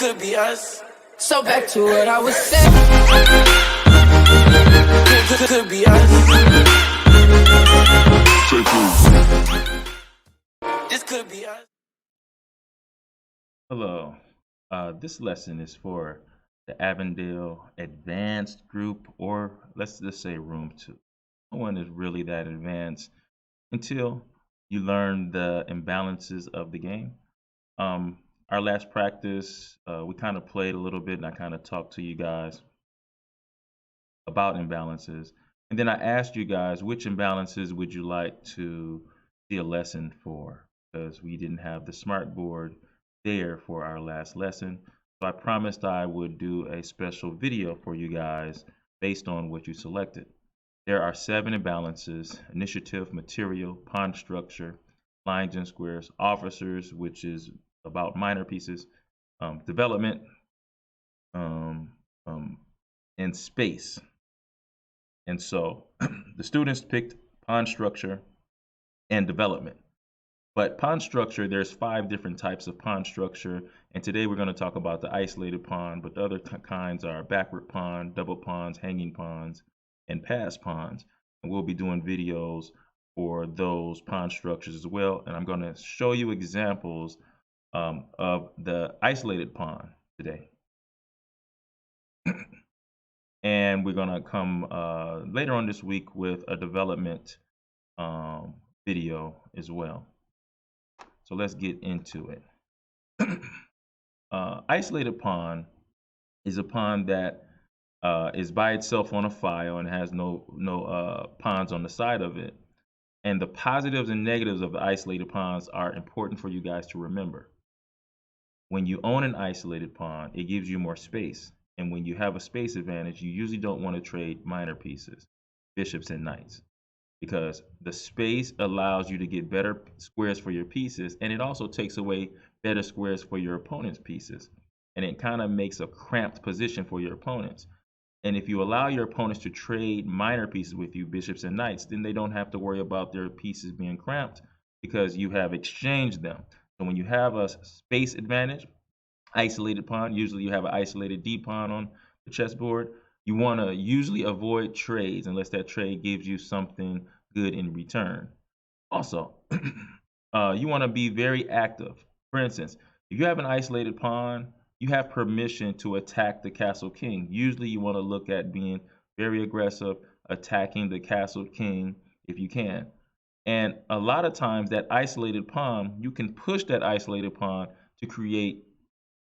could be us. So back to what I was saying. Could be us. This could be us. Hello. This lesson is for the Avondale Advanced Group, or let's just say Room 2. No one is really that advanced until you learn the imbalances of the game. Our last practice, we kind of played a little bit and I kind of talked to you guys about imbalances. And then I asked you guys, which imbalances would you like to see a lesson for? Because we didn't have the smart board there for our last lesson. So I promised I would do a special video for you guys based on what you selected. There are 7 imbalances: initiative, material, pawn structure, lines and squares, officers, which is about minor pieces, development, and space. And so the students picked pawn structure and development. But pawn structure, there's 5 different types of pawn structure. And today we're going to talk about the isolated pawn, but the other kinds are backward pawn, double pawns, hanging pawns, and pass pawns. And we'll be doing videos for those pawn structures as well. And I'm going to show you examples of the isolated pawn today. And we're going to come later on this week with a development video as well. So let's get into it. Isolated pawn is a pawn that is by itself on a file and has no pawns on the side of it. And the positives and negatives of the isolated pawns are important for you guys to remember. When you own an isolated pawn, it gives you more space. And when you have a space advantage, you usually don't want to trade minor pieces, bishops and knights, because the space allows you to get better squares for your pieces, and it also takes away better squares for your opponent's pieces. And it kind of makes a cramped position for your opponents. And if you allow your opponents to trade minor pieces with you, bishops and knights, then they don't have to worry about their pieces being cramped because you have exchanged them. So when you have a space advantage, isolated pawn, usually you have an isolated D pawn on the chessboard, you want to usually avoid trades unless that trade gives you something good in return. Also, you want to be very active. For instance, if you have an isolated pawn, you have permission to attack the castle king. Usually you want to look at being very aggressive, attacking the castle king if you can. And a lot of times that isolated pawn, you can push that isolated pawn to create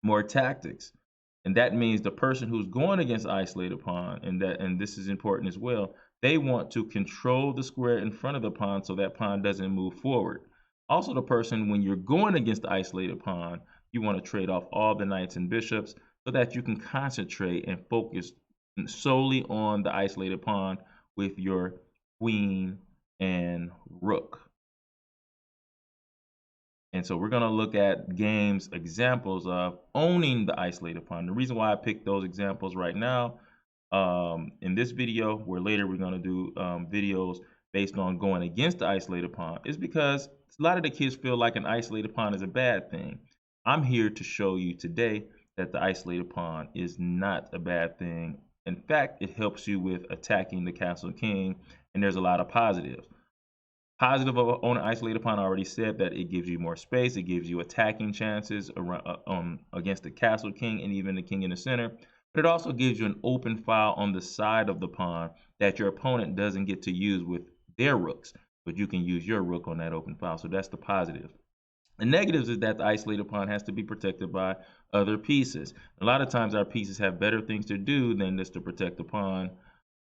more tactics. And that means the person who's going against isolated pawn, and this is important as well, they want to control the square in front of the pawn so that pawn doesn't move forward. Also, the person, when you're going against the isolated pawn, you want to trade off all the knights and bishops so that you can concentrate and focus solely on the isolated pawn with your queen and rook. And so we're going to look at games examples of owning the isolated pawn. The reason why I picked those examples right now in this video, where later we're going to do videos based on going against the isolated pawn, is because a lot of the kids feel like an isolated pawn is a bad thing. I'm here to show you today that the isolated pawn is not a bad thing. In fact, it helps you with attacking the castle king, and there's a lot of positives. Positive of owning isolated pawn, I already said that it gives you more space, it gives you attacking chances around, against the castle king and even the king in the center. But it also gives you an open file on the side of the pawn that your opponent doesn't get to use with their rooks, but you can use your rook on that open file. So that's the positive. The negatives is that the isolated pawn has to be protected by other pieces. A lot of times our pieces have better things to do than just to protect the pawn.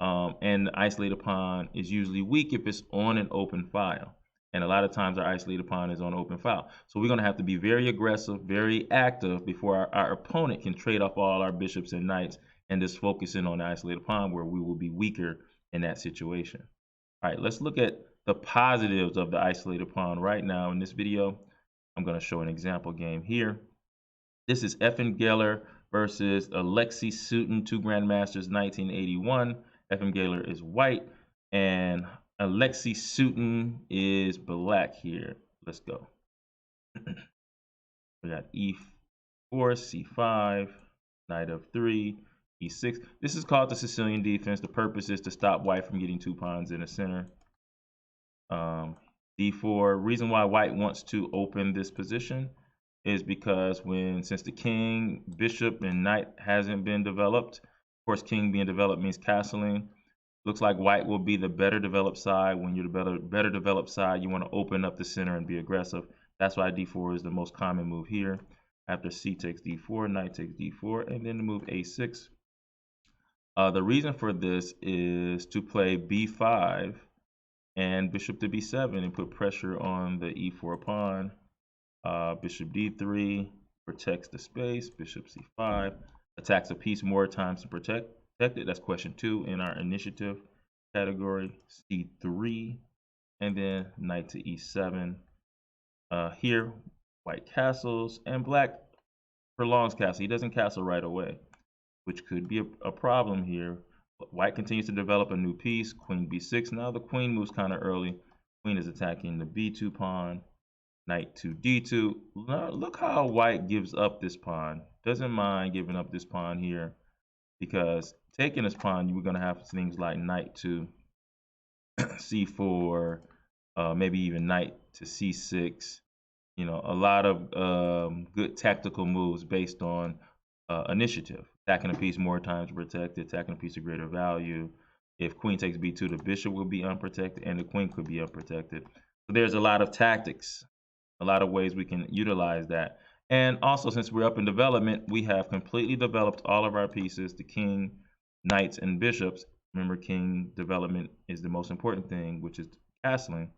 And the isolated pawn is usually weak if it's on an open file. And a lot of times our isolated pawn is on open file. So we're going to have to be very aggressive, very active before our opponent can trade off all our bishops and knights and just focus in on the isolated pawn, where we will be weaker in that situation. All right, let's look at the positives of the isolated pawn right now. In this video, I'm going to show an example game here. This is Avondale versus Alexei Sutin, 2 grandmasters, 1981. Avondale is white and Alexei Sutin is black here. Let's go. We got 4, c5, knight f3, e6. This is called the Sicilian defense. The purpose is to stop white from getting 2 pawns in the center. d4. Reason why white wants to open this position is because since the king, bishop, and knight hasn't been developed, of course, king being developed means castling. Looks like white will be the better developed side. When you're the better developed side, you want to open up the center and be aggressive. That's why d4 is the most common move here. After c takes d4, knight takes d4, and then the move a6. The reason for this is to play b5 and bishop to b7 and put pressure on the e4 pawn. Bishop d3 protects the space. Bishop c5 attacks a piece more times to protect it. That's question 2 in our initiative category. c3, and then knight to e7. Here, white castles, and black prolongs castle. He doesn't castle right away, which could be a problem here. White continues to develop a new piece. Queen b6. Now the queen moves kind of early. Queen is attacking the b2 pawn. Knight to d2. Look how white gives up this pawn. Doesn't mind giving up this pawn here, because taking this pawn, we're going to have things like knight to c4, maybe even knight to c6. You know, a lot of good tactical moves based on initiative. Attacking a piece more times protected, attacking a piece of greater value. If queen takes b2, the bishop will be unprotected, and the queen could be unprotected. So there's a lot of tactics, a lot of ways we can utilize that. And also, since we're up in development, we have completely developed all of our pieces, the king, knights, and bishops. Remember, king development is the most important thing, which is castling.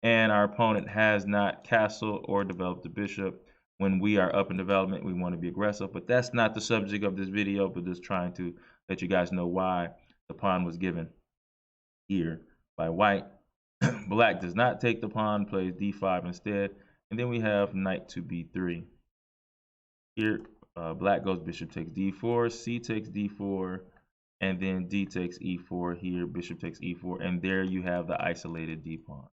And our opponent has not castled or developed the bishop. When we are up in development, we want to be aggressive, but that's not the subject of this video, but just trying to let you guys know why the pawn was given here by white. Black does not take the pawn, plays d5 instead, and then we have knight to b3. Here, black goes bishop takes d4, c takes d4, and then d takes e4. Here, bishop takes e4, and there you have the isolated d pawn.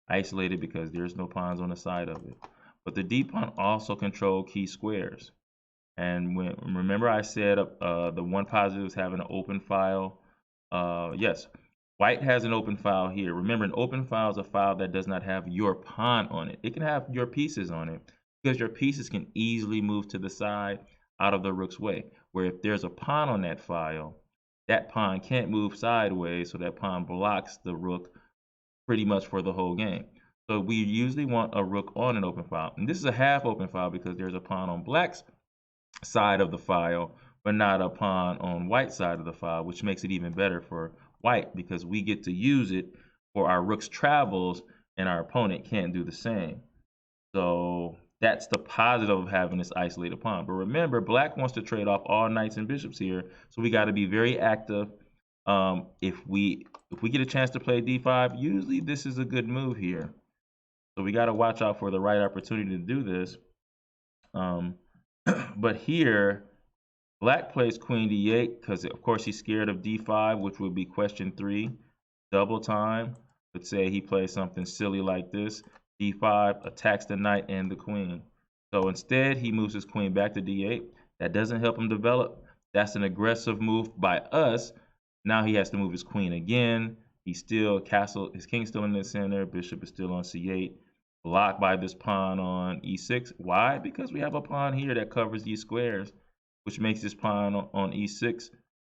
Isolated because there's no pawns on the side of it. But the d pawn also controls key squares. And remember I said the one positive is having an open file. Yes, white has an open file here. Remember, an open file is a file that does not have your pawn on it. It can have your pieces on it, because your pieces can easily move to the side out of the rook's way. Where if there's a pawn on that file, that pawn can't move sideways, so that pawn blocks the rook pretty much for the whole game. So we usually want a rook on an open file. And this is a half open file because there's a pawn on black's side of the file, but not a pawn on white's side of the file, which makes it even better for white because we get to use it for our rook's travels and our opponent can't do the same. So that's the positive of having this isolated pawn. But remember, black wants to trade off all knights and bishops here, so we got to be very active. If we get a chance to play d5, usually this is a good move here. So we got to watch out for the right opportunity to do this. But here, black plays queen d8 because, of course, he's scared of d5, which would be question 3, double time. Let's say he plays something silly like this. d5 attacks the knight and the queen. So instead, he moves his queen back to d8. That doesn't help him develop. That's an aggressive move by us. Now he has to move his queen again. He's still his king's still in the center. Bishop is still on c8. Blocked by this pawn on e6. Why? Because we have a pawn here that covers these squares, which makes this pawn on e6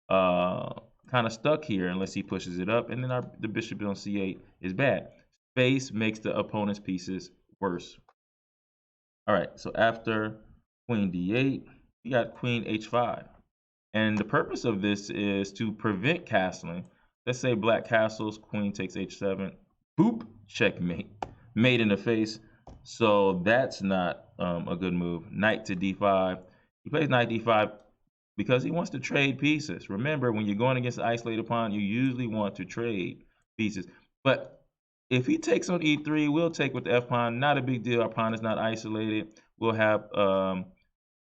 kind of stuck here unless he pushes it up. And then the bishop on c8 is bad. Space makes the opponent's pieces worse. All right, so after queen d8, we got queen h5. And the purpose of this is to prevent castling. Let's say black castles, queen takes h7, boop, checkmate, mate in the face. So that's not a good move. Knight to d5. He plays knight d5 because he wants to trade pieces. Remember, when you're going against an isolated pawn, you usually want to trade pieces. But if he takes on e3, we'll take with the f pawn. Not a big deal. Our pawn is not isolated. We'll have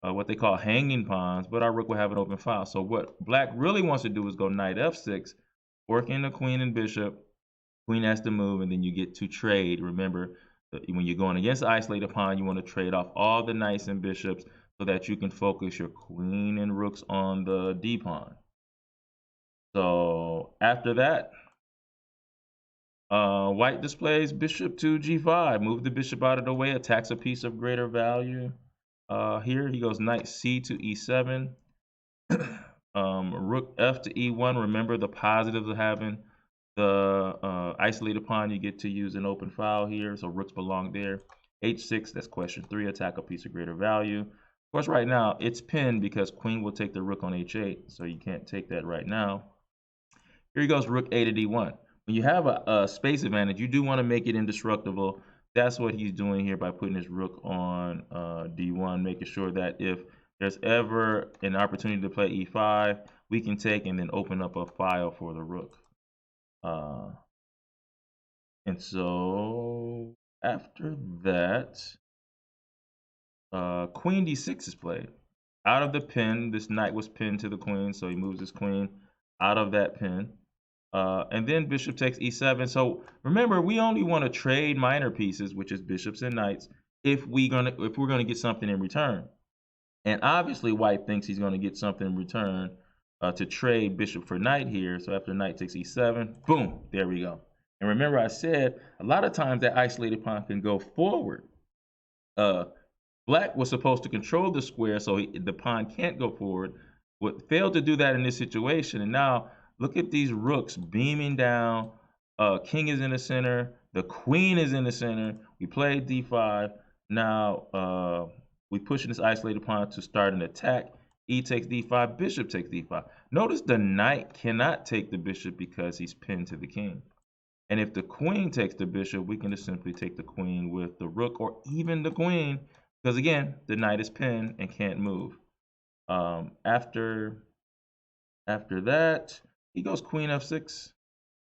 what they call hanging pawns, but our rook will have an open file. So what black really wants to do is go knight f6, working the queen and bishop. Queen has to move, and then you get to trade. Remember, when you're going against an isolated pawn, you want to trade off all the knights and bishops so that you can focus your queen and rooks on the D pawn. So after that, white displays bishop to G5. Move the bishop out of the way, attacks a piece of greater value. Here he goes knight C to E7. Rook F to E1. Remember the positives of having the isolated pawn. You get to use an open file here, so rooks belong there. H6, that's question 3, attack a piece of greater value. Of course, right now it's pinned because queen will take the rook on H8, so you can't take that right now. Here he goes rook A to D1. When you have a space advantage, you do want to make it indestructible. That's what he's doing here by putting his rook on D1, making sure that if there's ever an opportunity to play E5, we can take and then open up a file for the rook. And so after that, queen D6 is played. Out of the pin, this knight was pinned to the queen, so he moves his queen out of that pin. And then bishop takes E7. So remember, we only want to trade minor pieces, which is bishops and knights, if we're gonna get something in return. And obviously, white thinks he's going to get something in return to trade bishop for knight here. So after knight takes E7, boom, there we go. And remember, I said a lot of times that isolated pawn can go forward. Black was supposed to control the square, so the pawn can't go forward. But failed to do that in this situation, and now look at these rooks beaming down. King is in the center. The queen is in the center. We played D5. Now we pushing this isolated pawn to start an attack. E takes D5. Bishop takes D5. Notice the knight cannot take the bishop because he's pinned to the king. And if the queen takes the bishop, we can just simply take the queen with the rook or even the queen, because again, the knight is pinned and can't move. After that, he goes queen F6.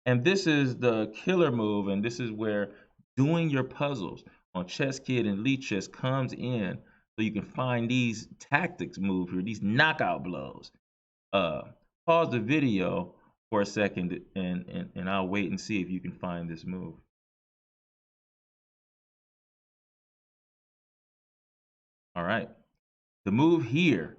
And this is the killer move, and this is where doing your puzzles on Chess Kid and Lichess comes in, so you can find these tactics move here, these knockout blows. Pause the video for a second, and I'll wait and see if you can find this move. All right. The move here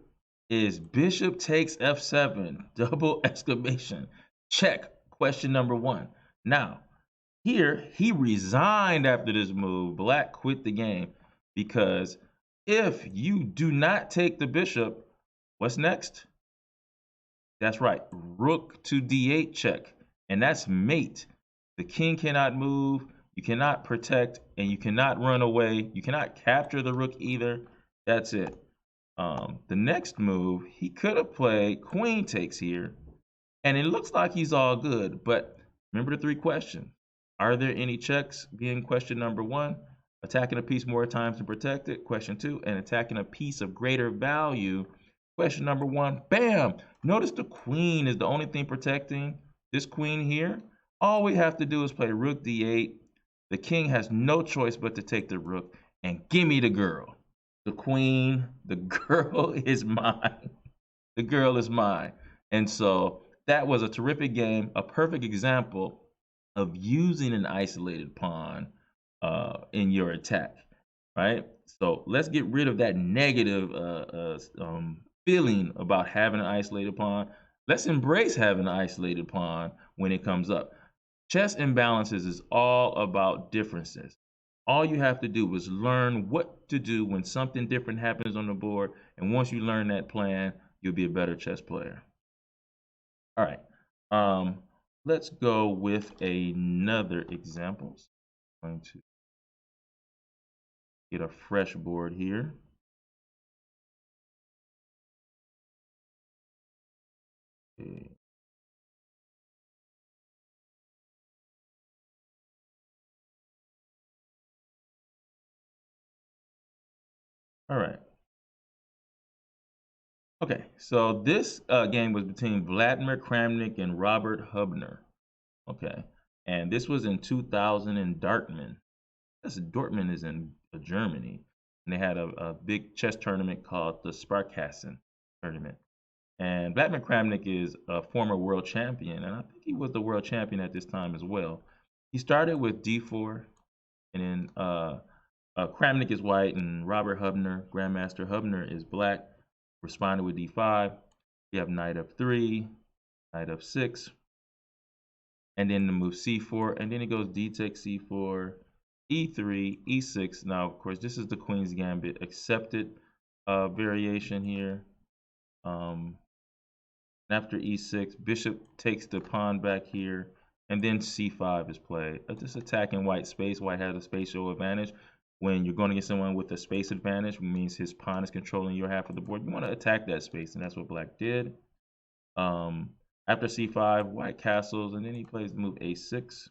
is bishop takes F7, double exclamation. Check, question number 1. Now, here, he resigned after this move. Black quit the game because if you do not take the bishop, what's next? That's right, rook to D8 check, and that's mate. The king cannot move, you cannot protect, and you cannot run away. You cannot capture the rook either. That's it. The next move, he could have played queen takes here, and it looks like he's all good, but remember the 3 questions. Are there any checks? Being question number 1, attacking a piece more times to protect it. Question 2, and attacking a piece of greater value. Question number 1, bam! Notice the queen is the only thing protecting this queen here. All we have to do is play rook D8. The king has no choice but to take the rook, and give me the girl. The queen, the girl is mine. The girl is mine. And so that was a terrific game, a perfect example of using an isolated pawn in your attack, right? So let's get rid of that negative feeling about having an isolated pawn. Let's embrace having an isolated pawn when it comes up. Chess imbalances is all about differences. All you have to do is learn what to do when something different happens on the board, and once you learn that plan, you'll be a better chess player. All right, let's go with another example. So I'm going to get a fresh board here. Okay. All right. Okay, so this game was between Vladimir Kramnik and Robert Hubner. Okay, and this was in 2000 in Dortmund. Dortmund is in Germany, and they had a big chess tournament called the Sparkassen tournament. And Vladimir Kramnik is a former world champion, and I think he was the world champion at this time as well. He started with D4, and then Kramnik is white, and Robert Hubner, Grandmaster Hubner, is black. Responded with d5. You have knight f3, knight f6, and then the move c4, and then it goes d takes c4, e3, e6. Now, of course, this is the Queen's Gambit accepted variation here. After e6, bishop takes the pawn back here, and then c5 is played. Just attacking white space. White has a spatial advantage. When you're going against someone with a space advantage, it means his pawn is controlling your half of the board. You want to attack that space, and that's what black did. After c5, white castles, and then he plays the move a6,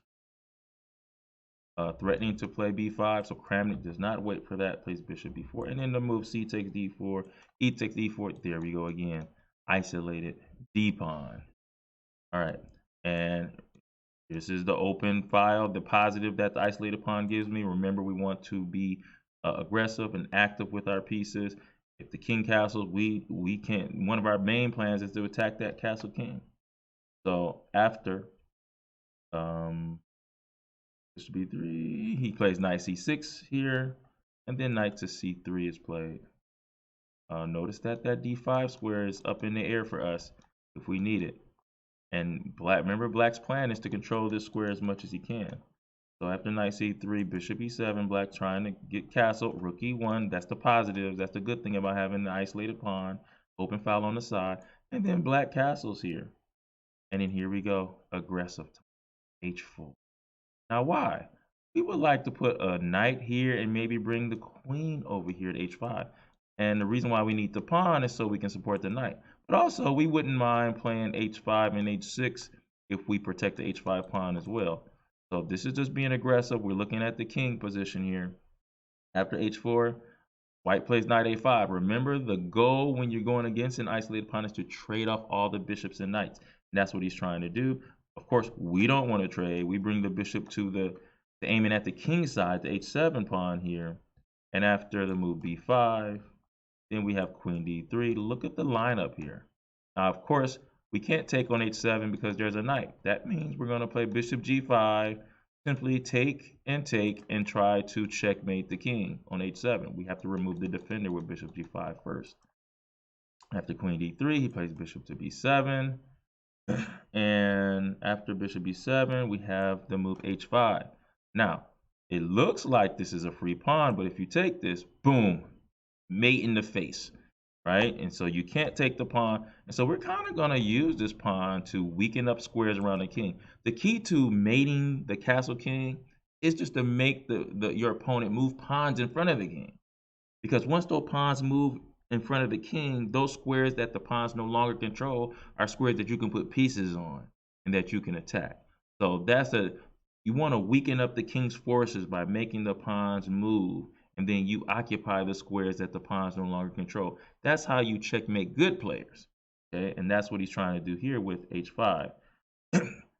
threatening to play b5. So Kramnik does not wait for that, plays bishop b4, and then the move c takes d4, e takes d4. There we go again. Isolated d pawn. All right, and this is the open file, the positive that the isolated pawn gives me. Remember, we want to be aggressive and active with our pieces. If the king castles, we can't. One of our main plans is to attack that castle king. So after this should be 3, he plays knight c6 here, and then knight to c3 is played. Notice that that d5 square is up in the air for us if we need it. And remember, black's plan is to control this square as much as he can. So after knight c3, bishop e7, black trying to get castle, rook e1. That's the positives. That's the good thing about having the isolated pawn. Open file on the side. And then black castles here. And then here we go, aggressive, h4. Now why? We would like to put a knight here and maybe bring the queen over here at h5. And the reason why we need the pawn is so we can support the knight. But also, we wouldn't mind playing h5 and h6 if we protect the h5 pawn as well. So this is just being aggressive. We're looking at the king position here. After h4, white plays knight a5. Remember, the goal when you're going against an isolated pawn is to trade off all the bishops and knights. And that's what he's trying to do. Of course, we don't want to trade. We bring the bishop to the aiming at the king side, the h7 pawn here. And after the move b5, then we have queen d3. Look at the lineup here. Now, of course, we can't take on h7 because there's a knight. That means we're going to play bishop g5, simply take and try to checkmate the king on h7. We have to remove the defender with bishop g5 first. After queen d3, he plays bishop to b7. And after bishop b7, we have the move h5. Now, it looks like this is a free pawn, but if you take this, boom, mate in the face, right? And so you can't take the pawn. And so we're kind of going to use this pawn to weaken up squares around the king. The key to mating the castle king is just to make your opponent move pawns in front of the king. Because once those pawns move in front of the king, those squares that the pawns no longer control are squares that you can put pieces on and that you can attack. So you want to weaken up the king's forces by making the pawns move, and then you occupy the squares that the pawns no longer control. That's how you checkmate good players. Okay, and that's what he's trying to do here with h5.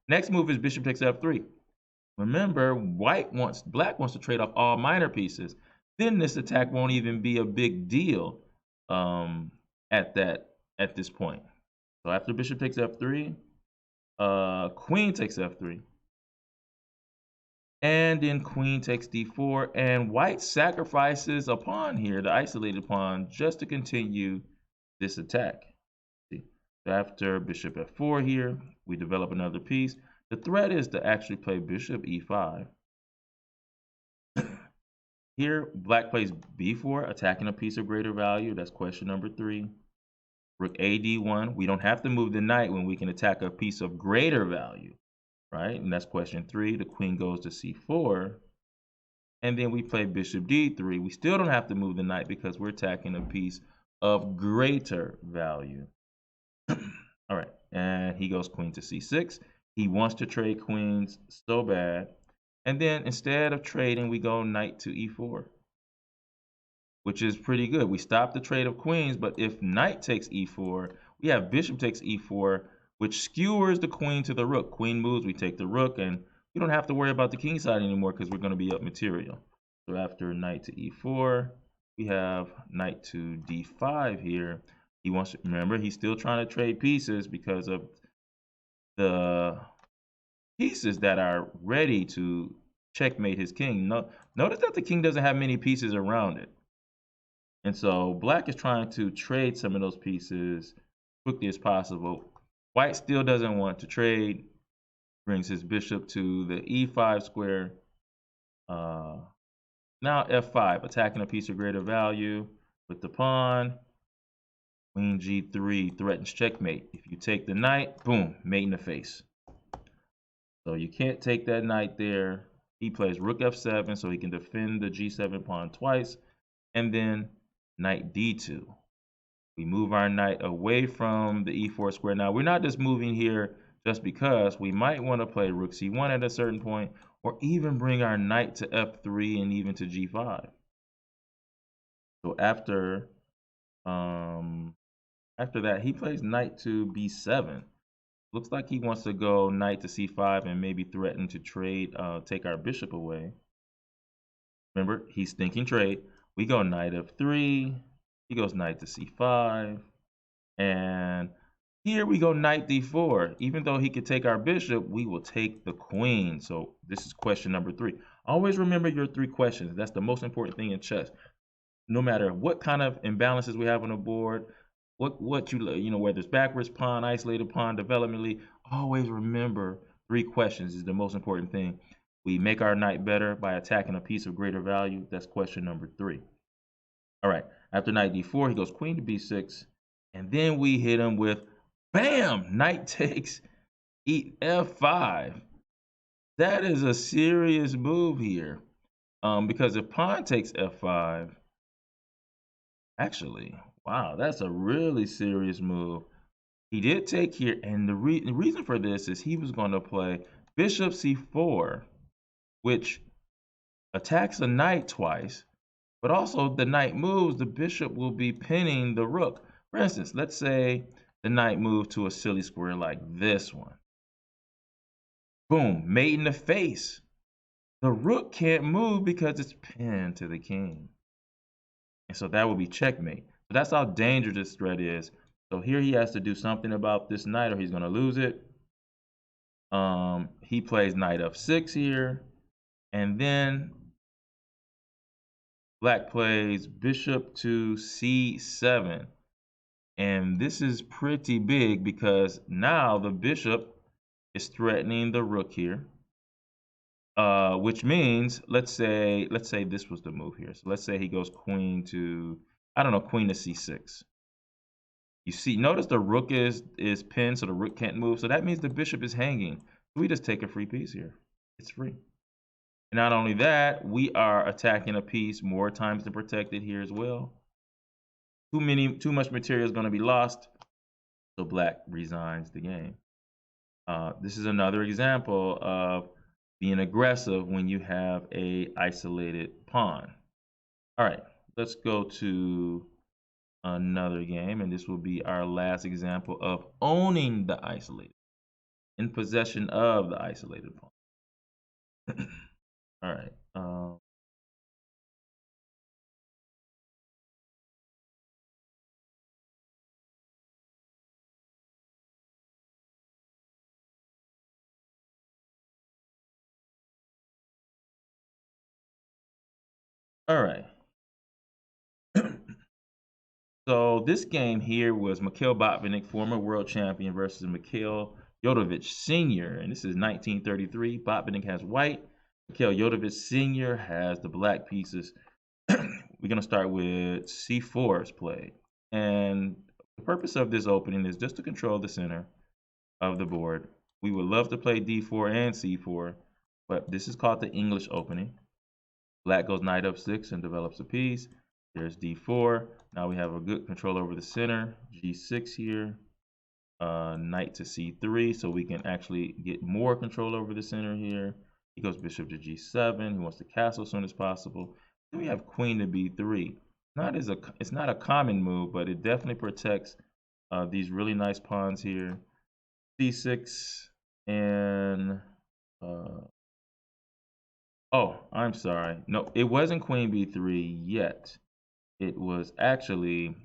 Next move is bishop takes f3. Remember, black wants to trade off all minor pieces. Then this attack won't even be a big deal at this point. So after bishop takes f3, queen takes f3. And then queen takes d4, and white sacrifices a pawn here, the isolated pawn, just to continue this attack. See? So after bishop f4 here, we develop another piece. The threat is to actually play bishop e5. Here, black plays b4, attacking a piece of greater value. That's question number 3. Rook a d1. We don't have to move the knight when we can attack a piece of greater value. Right? And that's question 3. The queen goes to c4. And then we play bishop d3. We still don't have to move the knight because we're attacking a piece of greater value. All right. And he goes queen to c6. He wants to trade queens so bad. And then instead of trading, we go knight to e4, which is pretty good. We stop the trade of queens, but if knight takes e4, we have bishop takes e4, which skewers the queen to the rook. Queen moves, we take the rook, and we don't have to worry about the king side anymore because we're going to be up material. So after knight to e4, we have knight to d5 here. He wants to, remember, he's still trying to trade pieces because of the pieces that are ready to checkmate his king. Notice that the king doesn't have many pieces around it. And so black is trying to trade some of those pieces quickly as possible. White still doesn't want to trade. Brings his bishop to the e5 square. Now f5, attacking a piece of greater value with the pawn. Queen g3 threatens checkmate. If you take the knight, boom, mate in the face. So you can't take that knight there. He plays rook f7 so he can defend the g7 pawn twice. And then knight d2. We move our knight away from the e4 square. Now, we're not just moving here just because. We might want to play rook c1 at a certain point, or even bring our knight to f3 and even to g5. So after that, he plays knight to b7. Looks like he wants to go knight to c5 and maybe threaten to trade, take our bishop away. Remember, he's thinking trade. We go knight f3. He goes knight to c5. And here we go knight d4. Even though he could take our bishop, we will take the queen. So this is question number 3. Always remember your 3 questions. That's the most important thing in chess. No matter what kind of imbalances we have on the board, what you know, whether it's backwards pawn, isolated pawn, developmentally, always remember 3 questions is the most important thing. We make our knight better by attacking a piece of greater value. That's question number 3. All right, after knight d4, he goes queen to b6, and then we hit him with, bam, knight takes f5. That is a serious move here, because if pawn takes f5, actually, wow, that's a really serious move. He did take here, and the reason for this is he was going to play bishop c4, which attacks a knight twice, but also the knight moves, the bishop will be pinning the rook. For instance, let's say the knight moved to a silly square like this one. Boom, mate in the face. The rook can't move because it's pinned to the king. And so that will be checkmate. So that's how dangerous this threat is. So here he has to do something about this knight or he's going to lose it. He plays knight f6 here. And then black plays bishop to c7. And this is pretty big because now the bishop is threatening the rook here. Which means, let's say this was the move here. So let's say he goes queen to, I don't know, queen to c6. You see, notice the rook is pinned, so the rook can't move. So that means the bishop is hanging. We just take a free piece here. It's free. And not only that, we are attacking a piece more times than protected here as well. Too much material is going to be lost. So black resigns the game. This is another example of being aggressive when you have a isolated pawn. All right, let's go to another game, and this will be our last example of owning the isolated, in possession of the isolated pawn. All right. All right. So this game here was Mikhail Botvinnik, former world champion, versus Mikhail Yotovich Sr. And this is 1933. Botvinnik has white. Mikhail Yotovich Sr. has the black pieces. We're going to start with c4 is played. And the purpose of this opening is just to control the center of the board. We would love to play d4 and c4, but this is called the English opening. Black goes knight f6 and develops a piece. There's d4. Now we have a good control over the center. g6 here. Knight to c3, so we can actually get more control over the center here. He goes bishop to g7. He wants to castle as soon as possible. Then we have queen to b3. It's not a common move, but it definitely protects these really nice pawns here. c6 and oh, I'm sorry. No, it wasn't queen b3 yet. It was actually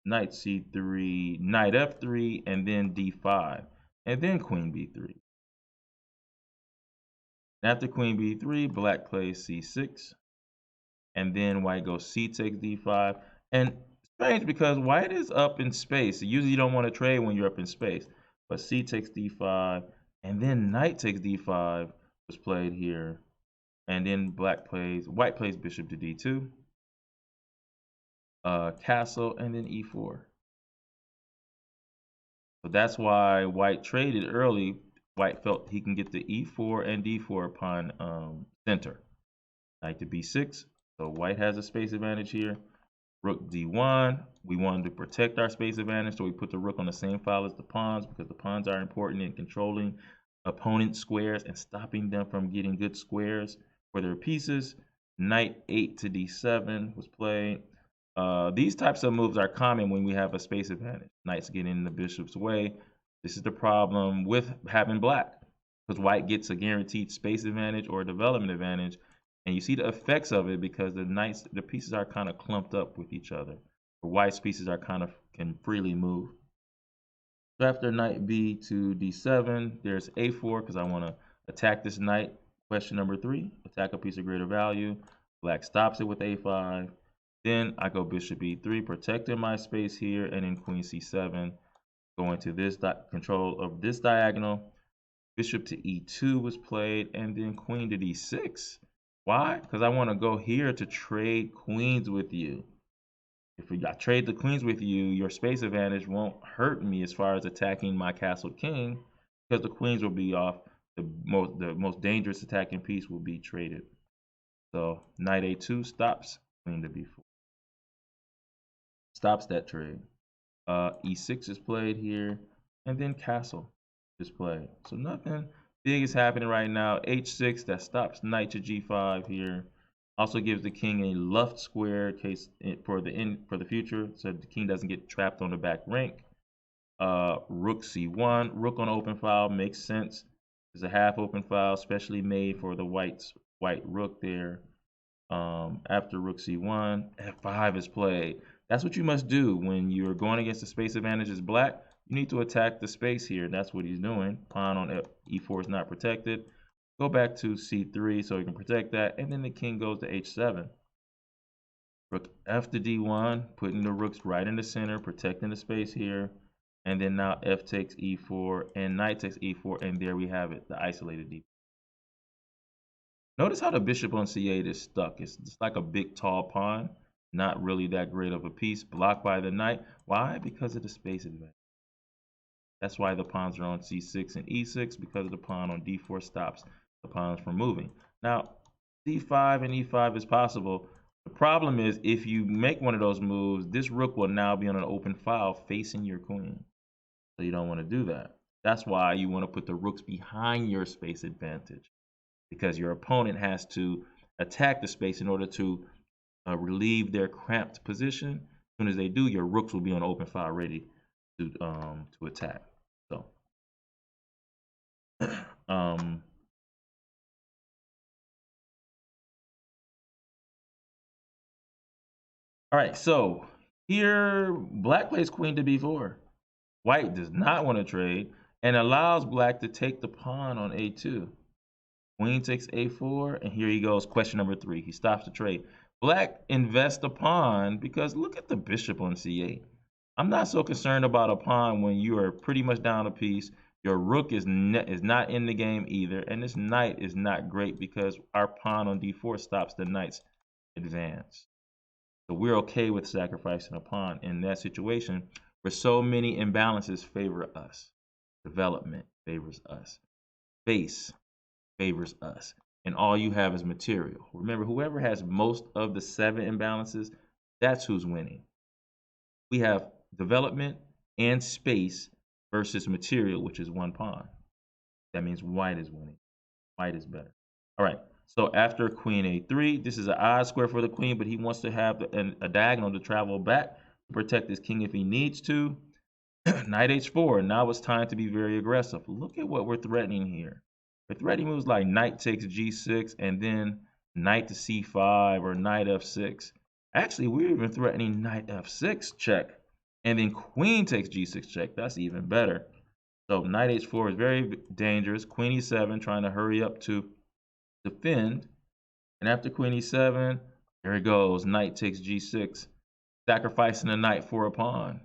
knight c3, knight f3, and then d5, and then queen b3. After queen b3, black plays c6. And then white goes c takes d5. And strange because white is up in space. Usually you don't want to trade when you're up in space. But c takes d5. And then knight takes d5 was played here. And then white plays bishop to d2. Castle, and then e4. So that's why white traded early. White felt he can get the e4 and d4 upon center. Knight to b6. So white has a space advantage here. Rook d1. We wanted to protect our space advantage, so we put the rook on the same file as the pawns because the pawns are important in controlling opponent squares and stopping them from getting good squares for their pieces. Knight 8 to d7 was played. These types of moves are common when we have a space advantage. Knights get in the bishop's way. This is the problem with having black, because white gets a guaranteed space advantage or a development advantage. And you see the effects of it because the pieces are kind of clumped up with each other. The white's pieces are can freely move. So after knight b to d7, there's a4 because I want to attack this knight. Question number 3, attack a piece of greater value. Black stops it with a5. Then I go bishop e3, protecting my space here, and then queen c7, going to this control of this diagonal. Bishop to e2 was played, and then queen to d6. Why? Because I want to go here to trade queens with you. If I trade the queens with you, your space advantage won't hurt me as far as attacking my castle king, because the queens will be off. The most dangerous attacking piece will be traded. So knight a2 stops queen to b4. Stops that trade. E6 is played here, and then castle is played. So nothing big is happening right now. H6, that stops knight to g5 here. Also gives the king a luft square case for the future, so the king doesn't get trapped on the back rank. Rook c1, rook on open file makes sense. It's a half open file, especially made for the white rook there. After rook c1, f5 is played. That's what you must do when you're going against the space advantage as black. You need to attack the space here. That's what he's doing. Pawn on e4 is not protected. Go back to c3 so you can protect that. And then the king goes to h7. Rook f to d1, putting the rooks right in the center, protecting the space here. And then now f takes e4 and knight takes e4. And there we have it, the isolated d4. Notice how the bishop on c8 is stuck. It's like a big tall pawn. Not really that great of a piece, blocked by the knight. Why? Because of the space advantage. That's why the pawns are on c6 and e6, because the pawn on d4 stops the pawns from moving. Now, c5 and e5 is possible. The problem is if you make one of those moves, this rook will now be on an open file facing your queen. So you don't want to do that. That's why you want to put the rooks behind your space advantage, because your opponent has to attack the space in order to relieve their cramped position. As soon as they do, your rooks will be on open file ready to attack. So all right, so here black plays queen to b4. White does not want to trade and allows black to take the pawn on a2. Queen takes a4, and here he goes, question number 3. He stops the trade. Black invests a pawn because look at the bishop on c8. I'm not so concerned about a pawn when you are pretty much down a piece. Your rook is not in the game either, and this knight is not great because our pawn on d4 stops the knight's advance. So we're okay with sacrificing a pawn in that situation where so many imbalances favor us. Development favors us. Space favors us. And all you have is material. Remember, whoever has most of the 7 imbalances, that's who's winning. We have development and space versus material, which is 1 pawn. That means white is winning. White is better. All right. So after queen a3, this is an odd square for the queen, but he wants to have a diagonal to travel back to protect his king if he needs to. Knight h4. Now it's time to be very aggressive. Look at what we're threatening here. We're threatening moves like knight takes g6 and then knight to c5 or knight f6. Actually, we're even threatening knight f6 check and then queen takes g6 check. That's even better. So knight h4 is very dangerous. Queen e7 trying to hurry up to defend. And after queen e7, there it goes. Knight takes g6, sacrificing a knight for a pawn.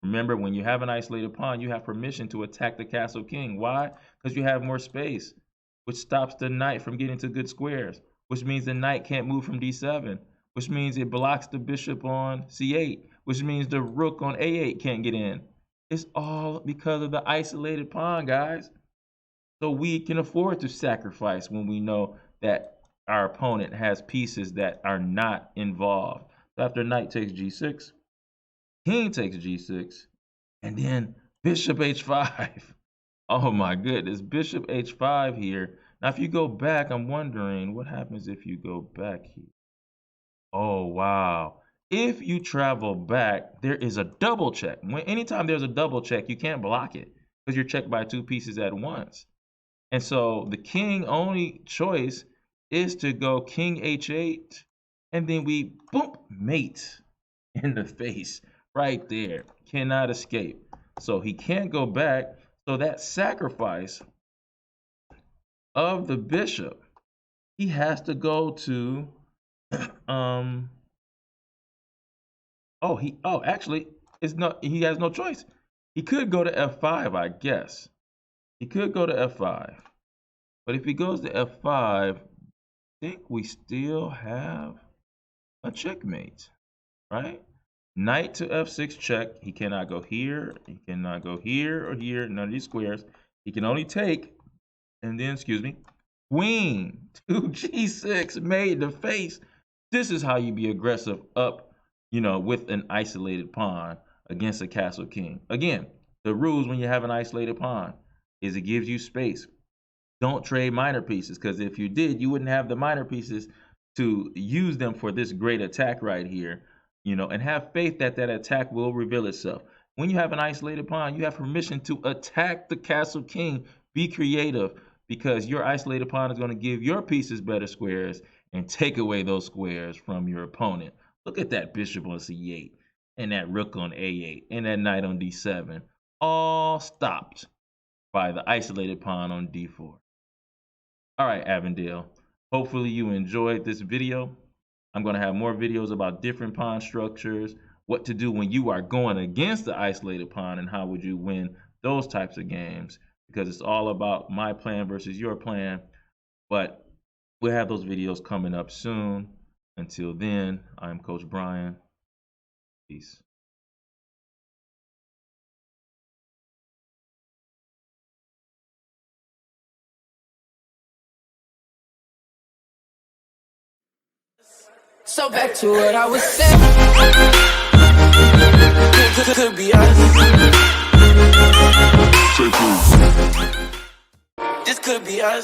Remember, when you have an isolated pawn, you have permission to attack the castle king. Why? Because you have more space, which stops the knight from getting to good squares, which means the knight can't move from d7, which means it blocks the bishop on c8, which means the rook on a8 can't get in. It's all because of the isolated pawn, guys. So we can afford to sacrifice when we know that our opponent has pieces that are not involved. So after knight takes g6, king takes g6, and then bishop h5. Oh my goodness, bishop h5 here. Now if you go back, I'm wondering what happens if you go back here. Oh wow. If you travel back, there is a double check. Anytime there's a double check, you can't block it because you're checked by two pieces at once. And so the king only choice is to go king h8, and then we boom, mate in the face right there. Cannot escape. So he can't go back. So that sacrifice of the bishop, he has to go to actually he has no choice. He could go to f5, I guess. He could go to f5. But if he goes to f5, I think we still have a checkmate, right? Knight to f6 check. He cannot go here. He cannot go here or here. None of these squares. He can only take, and then, queen to g6, mate in the face. This is how you be aggressive up, with an isolated pawn against a castle king. Again, the rules when you have an isolated pawn is it gives you space. Don't trade minor pieces, because if you did, you wouldn't have the minor pieces to use them for this great attack right here, and have faith that that attack will reveal itself. When you have an isolated pawn, you have permission to attack the castle king. Be creative, because your isolated pawn is going to give your pieces better squares and take away those squares from your opponent. Look at that bishop on c8 and that rook on a8 and that knight on d7, all stopped by the isolated pawn on d4. All right, Avondale, hopefully you enjoyed this video. I'm going to have more videos about different pawn structures, what to do when you are going against the isolated pawn, and how would you win those types of games, because it's all about my plan versus your plan. But we'll have those videos coming up soon. Until then, I'm Coach Brian. Peace. So back to what I was saying. Could be us. This could be us.